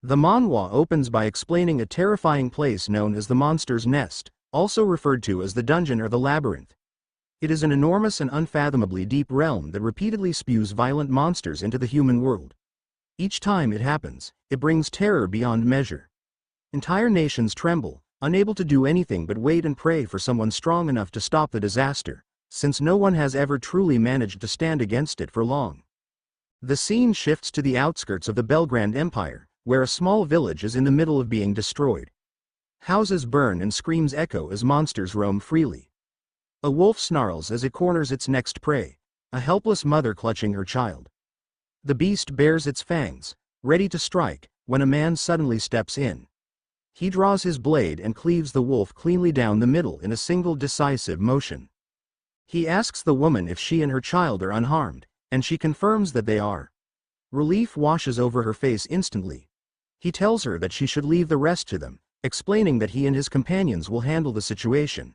The manhwa opens by explaining a terrifying place known as the Monster's Nest, also referred to as the dungeon or the labyrinth. It is an enormous and unfathomably deep realm that repeatedly spews violent monsters into the human world. Each time it happens, it brings terror beyond measure. Entire nations tremble, unable to do anything but wait and pray for someone strong enough to stop the disaster, since no one has ever truly managed to stand against it for long. The scene shifts to the outskirts of the Belgrande Empire, where a small village is in the middle of being destroyed. Houses burn and screams echo as monsters roam freely. A wolf snarls as it corners its next prey, a helpless mother clutching her child. The beast bares its fangs, ready to strike, when a man suddenly steps in. He draws his blade and cleaves the wolf cleanly down the middle in a single decisive motion. He asks the woman if she and her child are unharmed, and she confirms that they are. Relief washes over her face instantly. He tells her that she should leave the rest to them, explaining that he and his companions will handle the situation.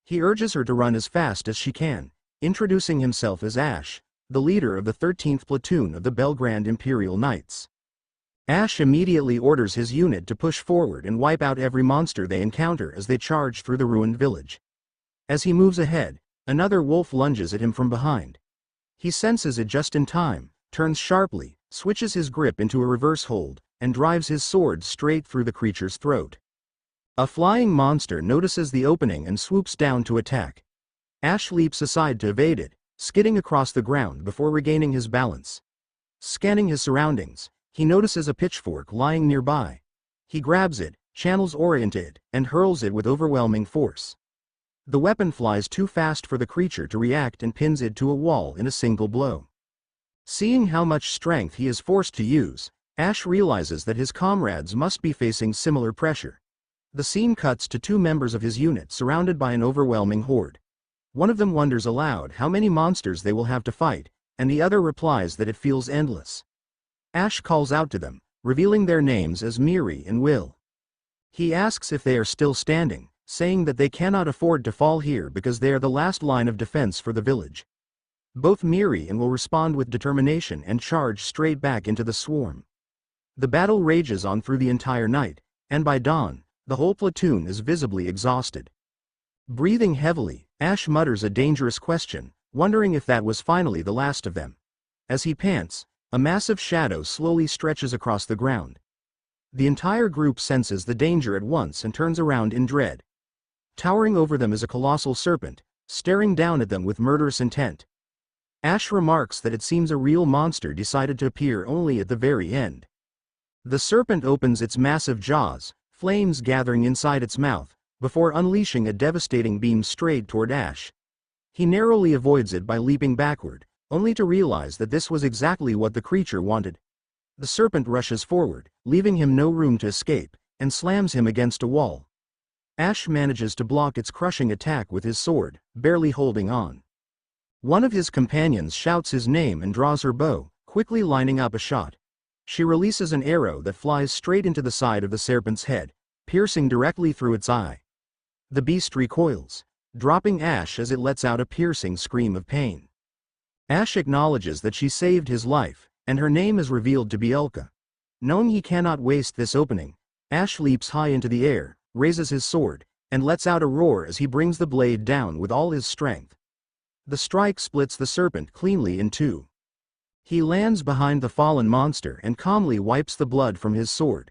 He urges her to run as fast as she can, introducing himself as Ash, the leader of the 13th platoon of the Belgrande Imperial Knights. Ash immediately orders his unit to push forward and wipe out every monster they encounter as they charge through the ruined village. As he moves ahead, another wolf lunges at him from behind. He senses it just in time, turns sharply, switches his grip into a reverse hold, and drives his sword straight through the creature's throat. A flying monster notices the opening and swoops down to attack. Ash leaps aside to evade it, skidding across the ground before regaining his balance. Scanning his surroundings, he notices a pitchfork lying nearby. He grabs it, channels aura into it, and hurls it with overwhelming force. The weapon flies too fast for the creature to react and pins it to a wall in a single blow. Seeing how much strength he is forced to use, Ash realizes that his comrades must be facing similar pressure. The scene cuts to two members of his unit surrounded by an overwhelming horde. One of them wonders aloud how many monsters they will have to fight, and the other replies that it feels endless. Ash calls out to them, revealing their names as Miri and Will. He asks if they are still standing, saying that they cannot afford to fall here because they are the last line of defense for the village. Both Miri and Will respond with determination and charge straight back into the swarm. The battle rages on through the entire night, and by dawn, the whole platoon is visibly exhausted. Breathing heavily, Ash mutters a dangerous question, wondering if that was finally the last of them. As he pants, a massive shadow slowly stretches across the ground. The entire group senses the danger at once and turns around in dread. Towering over them is a colossal serpent, staring down at them with murderous intent. Ash remarks that it seems a real monster decided to appear only at the very end. The serpent opens its massive jaws, flames gathering inside its mouth, before unleashing a devastating beam straight toward Ash. He narrowly avoids it by leaping backward, only to realize that this was exactly what the creature wanted. The serpent rushes forward, leaving him no room to escape, and slams him against a wall. Ash manages to block its crushing attack with his sword, barely holding on. One of his companions shouts his name and draws her bow, quickly lining up a shot. She releases an arrow that flies straight into the side of the serpent's head, piercing directly through its eye. The beast recoils, dropping Ash as it lets out a piercing scream of pain. Ash acknowledges that she saved his life, and her name is revealed to be Elka. Knowing he cannot waste this opening, Ash leaps high into the air, raises his sword, and lets out a roar as he brings the blade down with all his strength. The strike splits the serpent cleanly in two. He lands behind the fallen monster and calmly wipes the blood from his sword.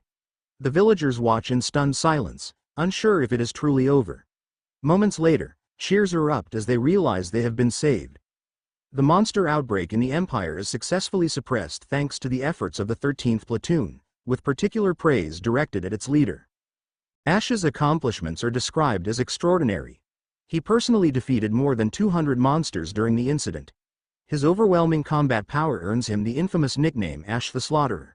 The villagers watch in stunned silence, unsure if it is truly over. Moments later, cheers erupt as they realize they have been saved. The monster outbreak in the Empire is successfully suppressed thanks to the efforts of the 13th platoon, with particular praise directed at its leader. Ash's accomplishments are described as extraordinary. He personally defeated more than 200 monsters during the incident. His overwhelming combat power earns him the infamous nickname Ash the Slaughterer.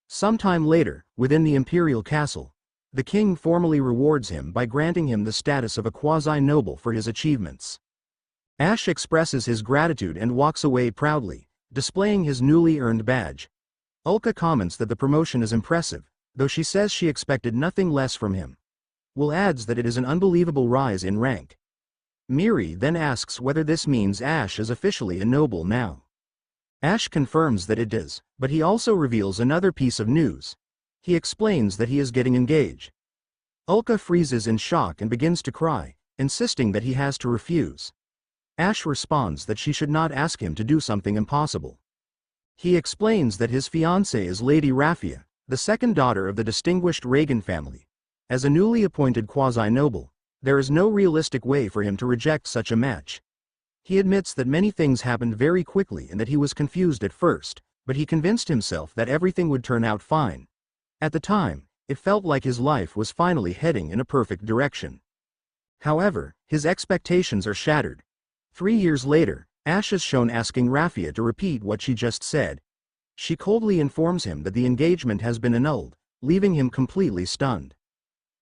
Sometime later, within the imperial castle, the king formally rewards him by granting him the status of a quasi-noble for his achievements. Ash expresses his gratitude and walks away proudly, displaying his newly earned badge. Ulka comments that the promotion is impressive, though she says she expected nothing less from him. Will adds that it is an unbelievable rise in rank. Miri then asks whether this means Ash is officially a noble now. Ash confirms that it does, but he also reveals another piece of news. He explains that he is getting engaged. Ulka freezes in shock and begins to cry, insisting that he has to refuse. Ash responds that she should not ask him to do something impossible. He explains that his fiancée is Lady Raffia, the second daughter of the distinguished Reagan family. As a newly appointed quasi-noble, there is no realistic way for him to reject such a match. He admits that many things happened very quickly and that he was confused at first, but he convinced himself that everything would turn out fine. At the time, it felt like his life was finally heading in a perfect direction. However, his expectations are shattered. 3 years later, Ash is shown asking Raffia to repeat what she just said. She coldly informs him that the engagement has been annulled, leaving him completely stunned.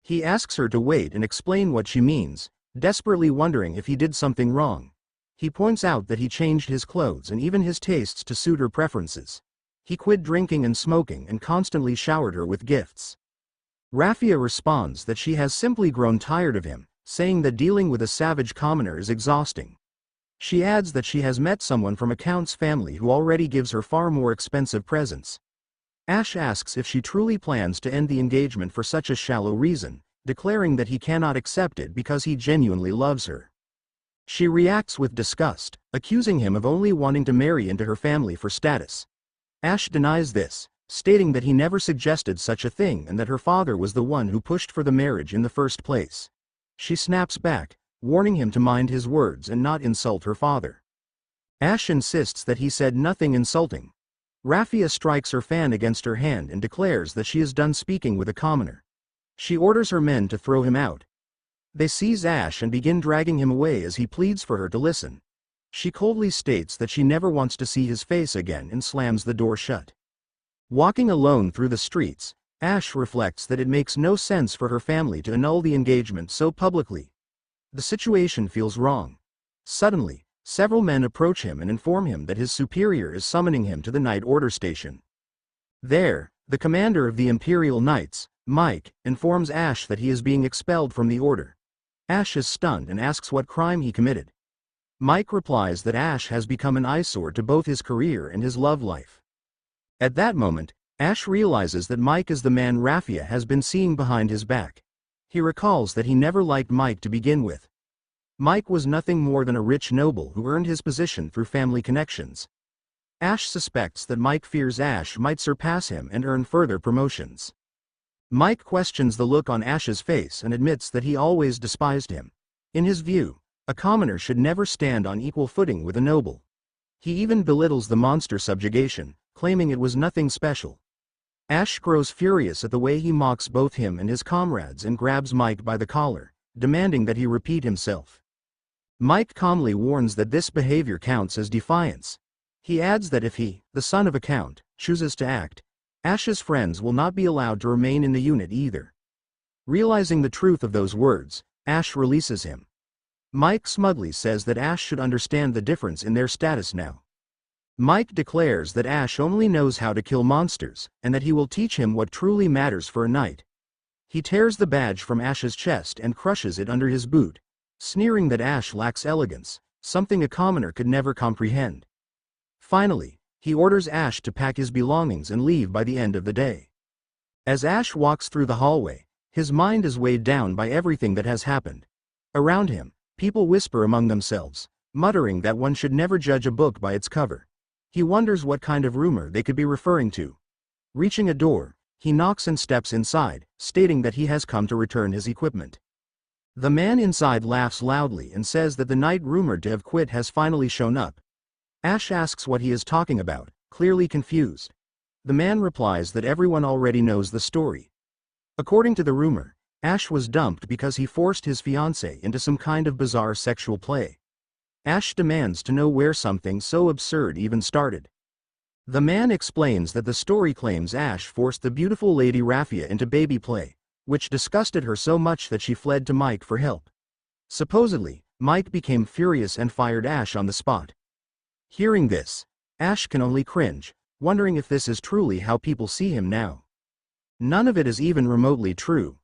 He asks her to wait and explain what she means, desperately wondering if he did something wrong. He points out that he changed his clothes and even his tastes to suit her preferences. He quit drinking and smoking and constantly showered her with gifts. Raffia responds that she has simply grown tired of him, saying that dealing with a savage commoner is exhausting. She adds that she has met someone from a count's family who already gives her far more expensive presents. Ash asks if she truly plans to end the engagement for such a shallow reason, declaring that he cannot accept it because he genuinely loves her. She reacts with disgust, accusing him of only wanting to marry into her family for status. Ash denies this, stating that he never suggested such a thing and that her father was the one who pushed for the marriage in the first place. She snaps back, warning him to mind his words and not insult her father. Ash insists that he said nothing insulting. Raffia strikes her fan against her hand and declares that she is done speaking with a commoner. She orders her men to throw him out. They seize Ash and begin dragging him away as he pleads for her to listen. She coldly states that she never wants to see his face again and slams the door shut. Walking alone through the streets, Ash reflects that it makes no sense for her family to annul the engagement so publicly. The situation feels wrong. Suddenly, several men approach him and inform him that his superior is summoning him to the Night Order station. There, the commander of the Imperial Knights, Mike, informs Ash that he is being expelled from the Order. Ash is stunned and asks what crime he committed. Mike replies that Ash has become an eyesore to both his career and his love life. At that moment, Ash realizes that Mike is the man Raffia has been seeing behind his back. He recalls that he never liked Mike to begin with. Mike was nothing more than a rich noble who earned his position through family connections. Ash suspects that Mike fears Ash might surpass him and earn further promotions. Mike questions the look on Ash's face and admits that he always despised him. In his view, a commoner should never stand on equal footing with a noble. He even belittles the monster subjugation, claiming it was nothing special. Ash grows furious at the way he mocks both him and his comrades and grabs Mike by the collar, demanding that he repeat himself. Mike calmly warns that this behavior counts as defiance. He adds that if he, the son of a count, chooses to act, Ash's friends will not be allowed to remain in the unit either. Realizing the truth of those words, Ash releases him. Mike smugly says that Ash should understand the difference in their status now. Mike declares that Ash only knows how to kill monsters, and that he will teach him what truly matters for a knight. He tears the badge from Ash's chest and crushes it under his boot, sneering that Ash lacks elegance, something a commoner could never comprehend. Finally, he orders Ash to pack his belongings and leave by the end of the day. As Ash walks through the hallway, his mind is weighed down by everything that has happened. Around him, people whisper among themselves, muttering that one should never judge a book by its cover. He wonders what kind of rumor they could be referring to. Reaching a door, he knocks and steps inside, stating that he has come to return his equipment. The man inside laughs loudly and says that the knight rumored to have quit has finally shown up. Ash asks what he is talking about, clearly confused. The man replies that everyone already knows the story. According to the rumor, Ash was dumped because he forced his fiancée into some kind of bizarre sexual play. Ash demands to know where something so absurd even started. The man explains that the story claims Ash forced the beautiful Lady Raffia into baby play, which disgusted her so much that she fled to Mike for help. Supposedly, Mike became furious and fired Ash on the spot. Hearing this, Ash can only cringe, wondering if this is truly how people see him now. None of it is even remotely true.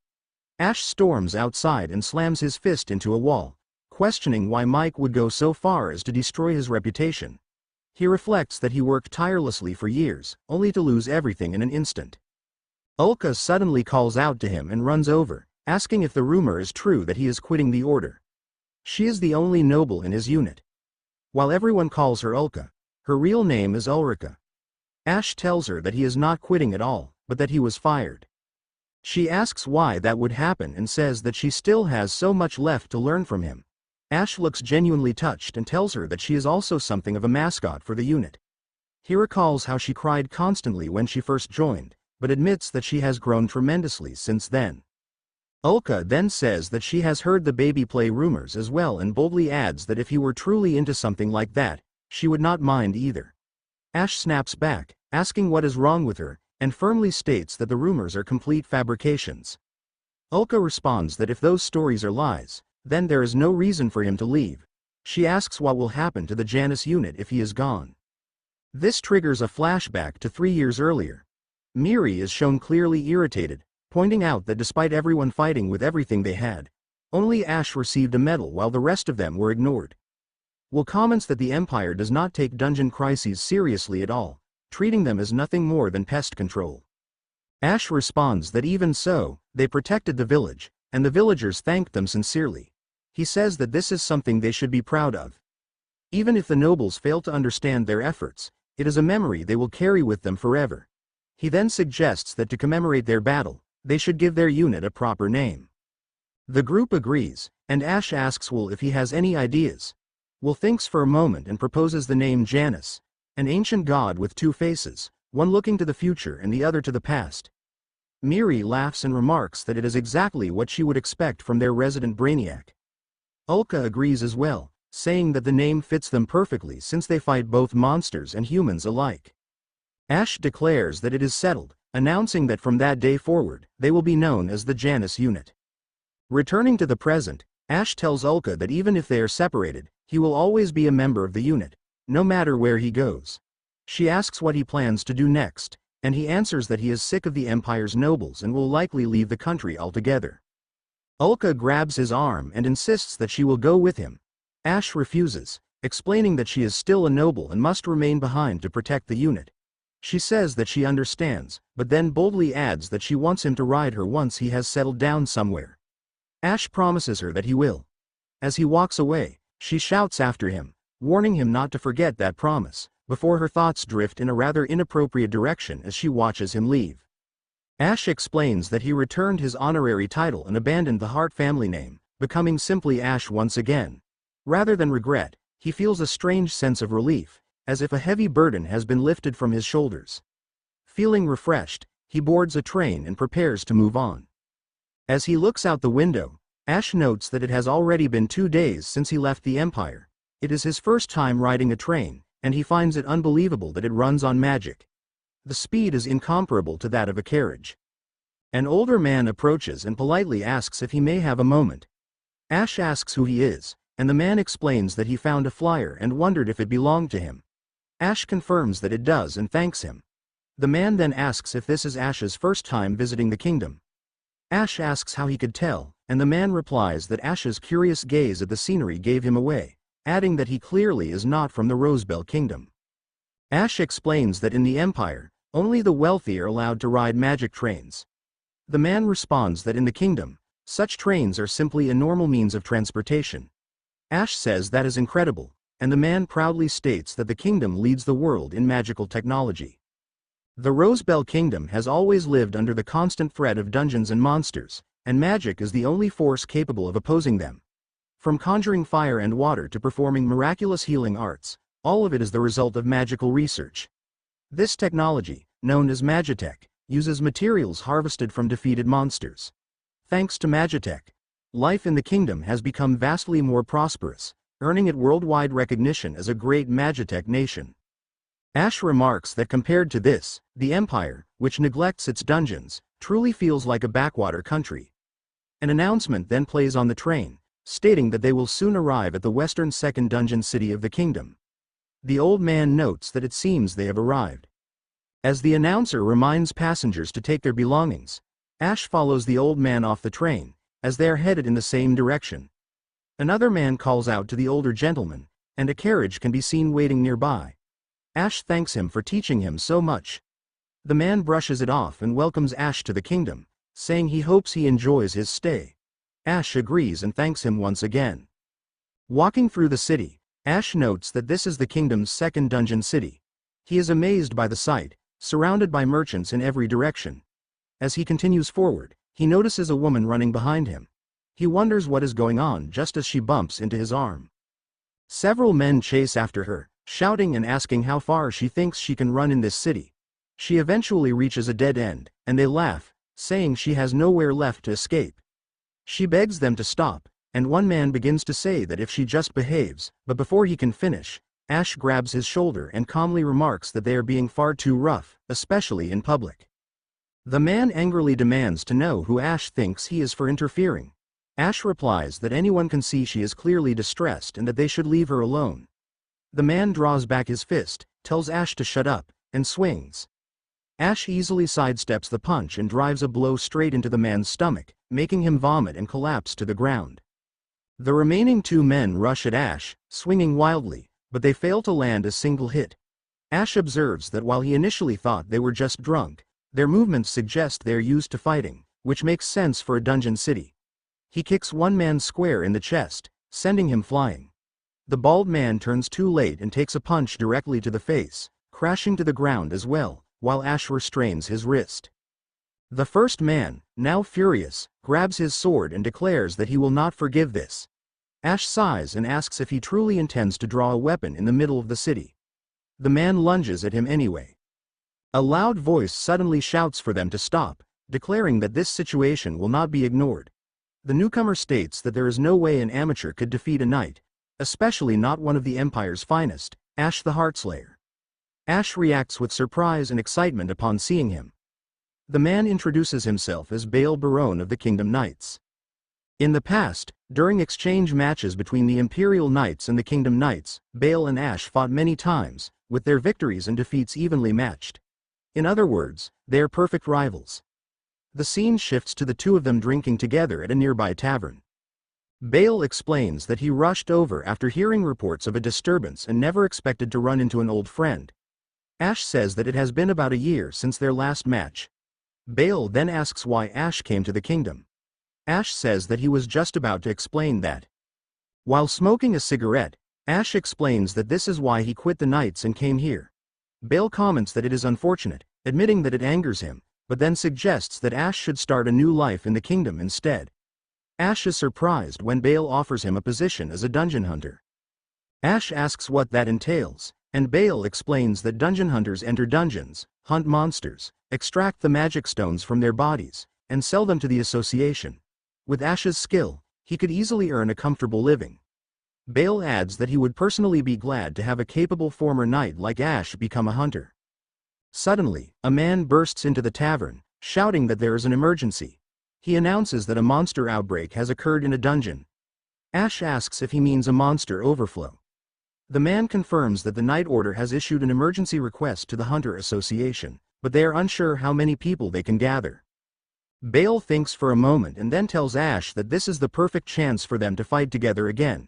Ash storms outside and slams his fist into a wall, questioning why Mike would go so far as to destroy his reputation. He reflects that he worked tirelessly for years, only to lose everything in an instant. Ulka suddenly calls out to him and runs over, asking if the rumor is true that he is quitting the order. She is the only noble in his unit. While everyone calls her Ulka, her real name is Ulrika. Ash tells her that he is not quitting at all, but that he was fired. She asks why that would happen and says that she still has so much left to learn from him. Ash looks genuinely touched and tells her that she is also something of a mascot for the unit. He recalls how she cried constantly when she first joined, but admits that she has grown tremendously since then. Ulka then says that she has heard the baby play rumors as well and boldly adds that if he were truly into something like that, she would not mind either. Ash snaps back, asking what is wrong with her, and firmly states that the rumors are complete fabrications. Ulka responds that if those stories are lies, then there is no reason for him to leave. She asks what will happen to the Janus unit if he is gone. This triggers a flashback to 3 years earlier. Miri is shown clearly irritated, pointing out that despite everyone fighting with everything they had, only Ash received a medal while the rest of them were ignored. Will comments that the Empire does not take dungeon crises seriously at all, treating them as nothing more than pest control. Ash responds that even so, they protected the village, and the villagers thanked them sincerely. He says that this is something they should be proud of. Even if the nobles fail to understand their efforts, it is a memory they will carry with them forever. He then suggests that to commemorate their battle, they should give their unit a proper name. The group agrees, and Ash asks Will if he has any ideas. Will thinks for a moment and proposes the name Janus, an ancient god with 2 faces, one looking to the future and the other to the past. Miri laughs and remarks that it is exactly what she would expect from their resident brainiac. Ulka agrees as well, saying that the name fits them perfectly since they fight both monsters and humans alike. Ash declares that it is settled, announcing that from that day forward, they will be known as the Janus unit. Returning to the present, Ash tells Ulka that even if they are separated, he will always be a member of the unit, no matter where he goes. She asks what he plans to do next, and he answers that he is sick of the Empire's nobles and will likely leave the country altogether. Ulka grabs his arm and insists that she will go with him. Ash refuses, explaining that she is still a noble and must remain behind to protect the unit. She says that she understands, but then boldly adds that she wants him to ride her once he has settled down somewhere. Ash promises her that he will. As he walks away, she shouts after him, warning him not to forget that promise, before her thoughts drift in a rather inappropriate direction as she watches him leave. Ash explains that he returned his honorary title and abandoned the Hart family name, becoming simply Ash once again. Rather than regret, he feels a strange sense of relief, as if a heavy burden has been lifted from his shoulders. Feeling refreshed, he boards a train and prepares to move on. As he looks out the window, Ash notes that it has already been 2 days since he left the Empire. It is his first time riding a train, and he finds it unbelievable that it runs on magic. The speed is incomparable to that of a carriage. An older man approaches and politely asks if he may have a moment. Ash asks who he is, and the man explains that he found a flyer and wondered if it belonged to him. Ash confirms that it does and thanks him. The man then asks if this is Ash's first time visiting the kingdom. Ash asks how he could tell, and the man replies that Ash's curious gaze at the scenery gave him away, adding that he clearly is not from the Rosebell Kingdom. Ash explains that in the Empire, only the wealthy are allowed to ride magic trains. The man responds that in the kingdom, such trains are simply a normal means of transportation. Ash says that is incredible, and the man proudly states that the kingdom leads the world in magical technology. The Rosebell Kingdom has always lived under the constant threat of dungeons and monsters, and magic is the only force capable of opposing them. From conjuring fire and water to performing miraculous healing arts, all of it is the result of magical research. This technology, known as Magitech, uses materials harvested from defeated monsters. Thanks to Magitech, life in the kingdom has become vastly more prosperous, earning it worldwide recognition as a great Magitech nation. Ash remarks that compared to this, the Empire, which neglects its dungeons, truly feels like a backwater country. An announcement then plays on the train, stating that they will soon arrive at the western second dungeon city of the kingdom. The old man notes that it seems they have arrived. As the announcer reminds passengers to take their belongings, Ash follows the old man off the train, as they are headed in the same direction. Another man calls out to the older gentleman, and a carriage can be seen waiting nearby. Ash thanks him for teaching him so much. The man brushes it off and welcomes Ash to the kingdom, saying he hopes he enjoys his stay. Ash agrees and thanks him once again. Walking through the city, Ash notes that this is the kingdom's second dungeon city. He is amazed by the sight, surrounded by merchants in every direction. As he continues forward, he notices a woman running behind him. He wonders what is going on just as she bumps into his arm. Several men chase after her, shouting and asking how far she thinks she can run in this city. She eventually reaches a dead end, and they laugh, saying she has nowhere left to escape. She begs them to stop, and one man begins to say that if she just behaves, but before he can finish, Ash grabs his shoulder and calmly remarks that they are being far too rough, especially in public. The man angrily demands to know who Ash thinks he is for interfering. Ash replies that anyone can see she is clearly distressed and that they should leave her alone. The man draws back his fist, tells Ash to shut up, and swings. Ash easily sidesteps the punch and drives a blow straight into the man's stomach, making him vomit and collapse to the ground. The remaining two men rush at Ash, swinging wildly, but they fail to land a single hit. Ash observes that while he initially thought they were just drunk, their movements suggest they are used to fighting, which makes sense for a dungeon city. He kicks one man square in the chest, sending him flying. The bald man turns too late and takes a punch directly to the face, crashing to the ground as well, while Ash restrains his wrist. The first man, now furious, grabs his sword and declares that he will not forgive this. Ash sighs and asks if he truly intends to draw a weapon in the middle of the city. The man lunges at him anyway. A loud voice suddenly shouts for them to stop, declaring that this situation will not be ignored. The newcomer states that there is no way an amateur could defeat a knight, especially not one of the Empire's finest, Ash the Heartslayer. Ash reacts with surprise and excitement upon seeing him. The man introduces himself as Baruah of the Kingdom Knights. In the past, during exchange matches between the Imperial Knights and the Kingdom Knights, Bael and Ash fought many times, with their victories and defeats evenly matched. In other words, they are perfect rivals. The scene shifts to the two of them drinking together at a nearby tavern. Bael explains that he rushed over after hearing reports of a disturbance and never expected to run into an old friend. Ash says that it has been about a year since their last match. Bael then asks why Ash came to the kingdom. Ash says that he was just about to explain that. While smoking a cigarette, Ash explains that this is why he quit the Knights and came here. Bael comments that it is unfortunate, admitting that it angers him, but then suggests that Ash should start a new life in the kingdom instead. Ash is surprised when Bael offers him a position as a dungeon hunter. Ash asks what that entails, and Bael explains that dungeon hunters enter dungeons, hunt monsters, extract the magic stones from their bodies, and sell them to the association. With Ash's skill, he could easily earn a comfortable living. Bael adds that he would personally be glad to have a capable former knight like Ash become a hunter. Suddenly, a man bursts into the tavern, shouting that there is an emergency. He announces that a monster outbreak has occurred in a dungeon. Ash asks if he means a monster overflow. The man confirms that the Knight Order has issued an emergency request to the Hunter Association, but they are unsure how many people they can gather. Bael thinks for a moment and then tells Ash that this is the perfect chance for them to fight together again.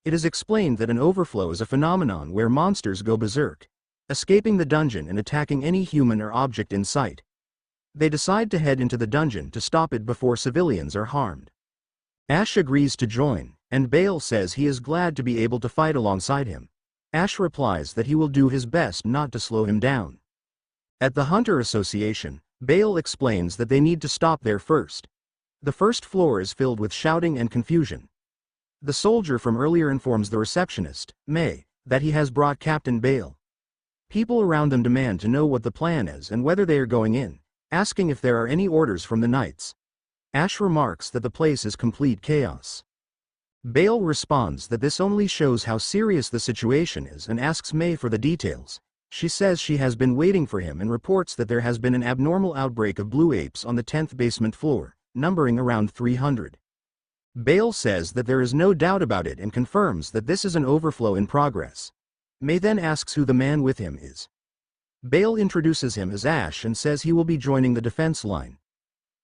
It is explained that an overflow is a phenomenon where monsters go berserk, escaping the dungeon and attacking any human or object in sight. They decide to head into the dungeon to stop it before civilians are harmed. Ash agrees to join, and Bael says he is glad to be able to fight alongside him. Ash replies that he will do his best not to slow him down. At the Hunter Association, Bael explains that they need to stop there first. The first floor is filled with shouting and confusion. The soldier from earlier informs the receptionist, May, that he has brought Captain Bael. People around them demand to know what the plan is and whether they are going in, asking if there are any orders from the knights. Ash remarks that the place is complete chaos. Bael responds that this only shows how serious the situation is and asks May for the details. She says she has been waiting for him and reports that there has been an abnormal outbreak of blue apes on the 10th basement floor, numbering around 300. Bael says that there is no doubt about it and confirms that this is an overflow in progress. May then asks who the man with him is. Bael introduces him as Ash and says he will be joining the defense line.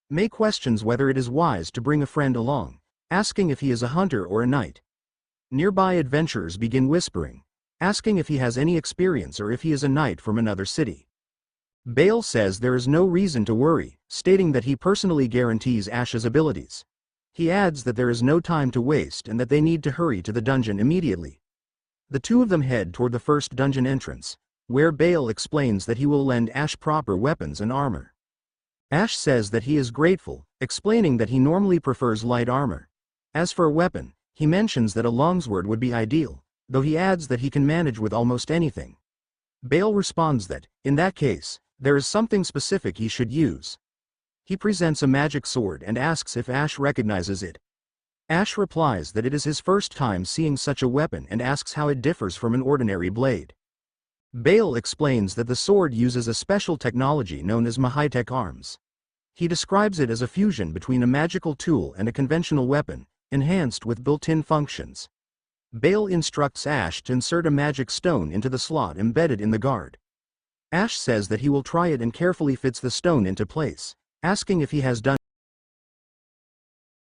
May questions whether it is wise to bring a friend along, asking if he is a hunter or a knight. Nearby adventurers begin whispering, asking if he has any experience or if he is a knight from another city. Bale says there is no reason to worry, stating that he personally guarantees Ash's abilities. He adds that there is no time to waste and that they need to hurry to the dungeon immediately. The two of them head toward the first dungeon entrance, where Bale explains that he will lend Ash proper weapons and armor. Ash says that he is grateful, explaining that he normally prefers light armor. As for a weapon, he mentions that a longsword would be ideal, though he adds that he can manage with almost anything. Bale responds that, in that case, there is something specific he should use. He presents a magic sword and asks if Ash recognizes it. Ash replies that it is his first time seeing such a weapon and asks how it differs from an ordinary blade. Bale explains that the sword uses a special technology known as high-tech arms. He describes it as a fusion between a magical tool and a conventional weapon, enhanced with built-in functions. Bale instructs Ash to insert a magic stone into the slot embedded in the guard. Ash says that he will try it and carefully fits the stone into place, asking if he has done